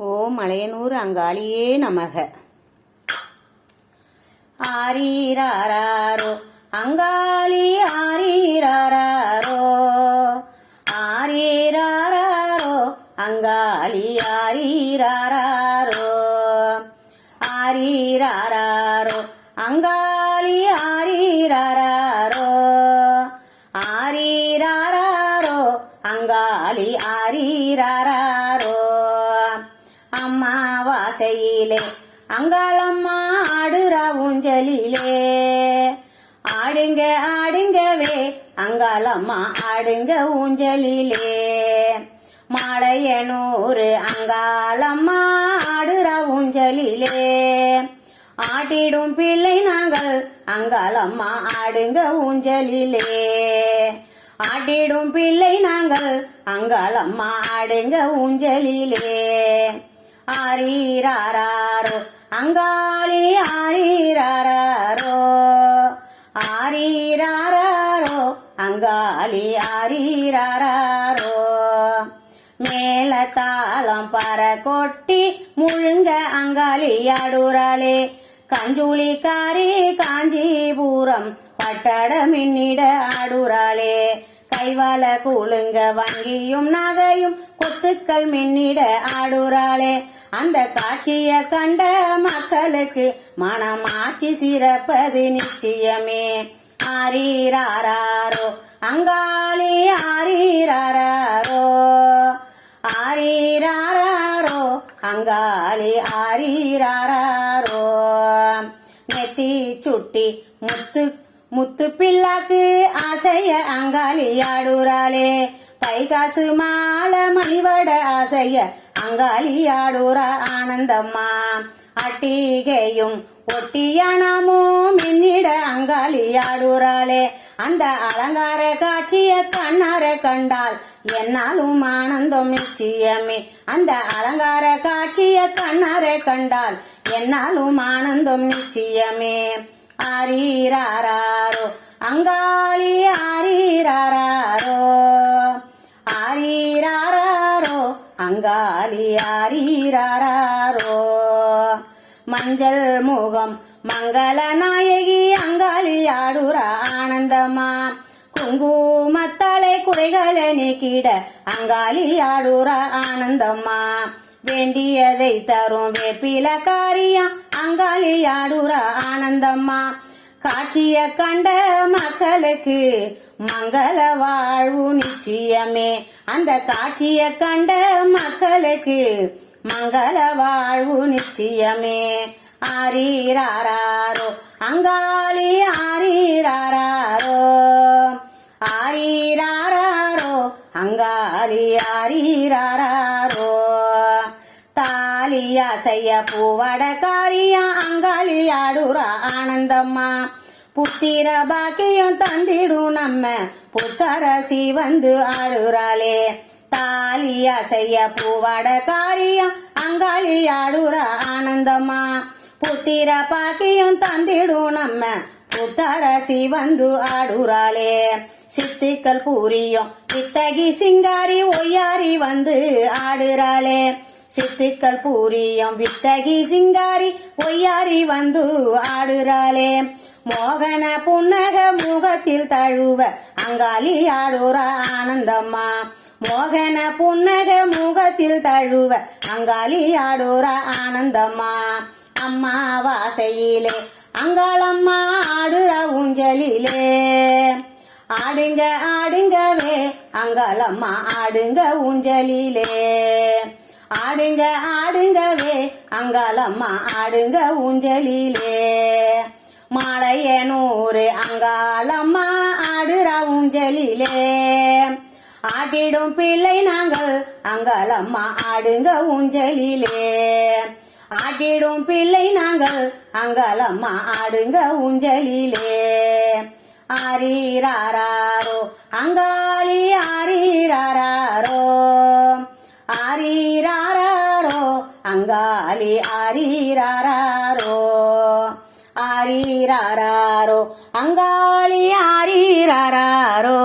ஓம் மலையனூர் அங்காளியே நமக. ஆரீராரோ அங்காளி ஆரீராரோ, ஆரீராரோ அங்காளி ஆரீராரோ, ஆரீராரோ அங்காளி ஆரீராரோ, ஆரீராரோ அங்காளி ஆரீராரோ. அம்மாவாசையிலே அங்காளம்மா ஆடுறா ஊஞ்சலிலே, ஆடுங்க ஆடுங்கவே அங்காளம்மா ஆடுங்க ஊஞ்சலிலே. மலையனூர் அங்காளம்மா ஆடுறா ஊஞ்சலிலே, ஆட்டிடும் பிள்ளை நாங்கள் அங்காளம்மா ஆடுங்க ஊஞ்சலிலே. ஆட்டிடும் பிள்ளை நாங்கள் அங்காளம்மா ஆடுங்க ஊஞ்சலிலே. ஆரீராரோ அங்காளி ஆரீராரோ, ஆரீராரோ அங்காளி ஆரீராரோ. மேளதாளம் பற கொட்டி முழுங்க அங்காளி ஆடுறாளே, கஞ்சுளிக்காரி காஞ்சிபுரம் பட்டட மின்னிட ஆடுறாளே. கைவால கூழுங்க வங்கியும் நகையும் கொத்துக்கள் மின்னிட ஆடுறாளே. அந்த காட்சிய கண்ட மக்களுக்கு மனமாட்சி சிறப்பது நிச்சயமே. ஆரீராரோ அங்காளி ஆரீராரோ, ஆரீராரோ அங்காளி ஆரீராரோ. நெத்தி சுட்டி முத்து முத்து பிள்ளாக்கு ஆசைய அங்காளி ஆடுறாளே, பைகாசு மாலை மணிவட ஆசைய அங்காளி ஆடுறா ஆனந்தம்மா. அட்டிகையும் ஒட்டியானமும் மின்னிட அங்காளி ஆடுறாளே. அந்த அலங்கார காட்சிய கண்ணார கண்டால் என்னாலும் ஆனந்தம் நிச்சயமே. அந்த அலங்கார காட்சிய கண்ணார கண்டால் என்னாலும் ஆனந்தம் நிச்சயமே. ஆரீராரோ அங்காளி ஆரீராரோ, ஆரீராரோ அங்காளி ஆரீராரோ. மஞ்சள் முகம் மங்கள நாயகி அங்காளி ஆடுறா ஆனந்தமா. குங்குமத்தாலே குறைகளை நீக்கிட அங்காளி ஆடுறா ஆனந்தம்மா. வேண்டியதை தரும் வேப்பில காரியம் அங்காளி ஆடுறா ஆனந்தம்மா. காட்சிய கண்ட மக்களுக்கு மங்கள வாழ்வு நிச்சயமே. அந்த காட்சிய கண்ட மக்களுக்கு மங்கள வாழ்வு நிச்சயமே. ஆரீராரோ அங்காளி ஆரீராரோ, ஆரீராரோ அங்காளி ஆரீராரோ. தாலியா செய்ய பூவட காரியா அங்காளி ஆடுறா ஆனந்தம்மா. புத்திர பாக்கியம் தந்திடும் நம்ம புத்தரசி வந்து ஆடுறாளே. தாலியா செய்ய பூவட காரியம் அங்காளி ஆடுறா ஆனந்தம்மா. புத்திர பாக்கியம் தந்திடும் நம்ம புத்தரசி வந்து ஆடுறாளே. சித்துக்கள் பூரியும் வித்தகி சிங்காரி ஒய்யாரி வந்து ஆடுறாளே. சித்துக்கள் பூரியும் வித்தகி சிங்காரி ஒய்யாரி வந்து ஆடுறாளே. மோகன புன்னக முகத்தில் தழுவ அங்காளி ஆடுறா ஆனந்தம்மா. மோகன புன்னக முகத்தில் தழுவ அங்காளி ஆடுறா ஆனந்தம்மா. அம்மாவாசையிலே அங்காளம்மா ஆடுறா ஊஞ்சலிலே, ஆடுங்க ஆடுங்கவே அங்காளம்மா ஆடுங்க ஊஞ்சலிலே. ஆடுங்க ஆடுங்கவே அங்காளம்மா ஆடுங்க ஊஞ்சலிலே. மலையனூர் அங்காளம்மா ஆடுறா ஊஞ்சலிலே, ஆட்டிடும் பிள்ளை நாங்கள் அங்காளம்மா ஆடுங்க ஊஞ்சலிலே. ஆட்டிடும் பிள்ளை நாங்கள் அங்காளம்மா ஆடுங்க ஊஞ்சலிலே. ஆரீராரோ அங்காளி ஆரீராரோ, ஆரீராரோ அங்காளி ஆரீராரோ, ஆரீராரோ அங்காளி ஆரீராரோ.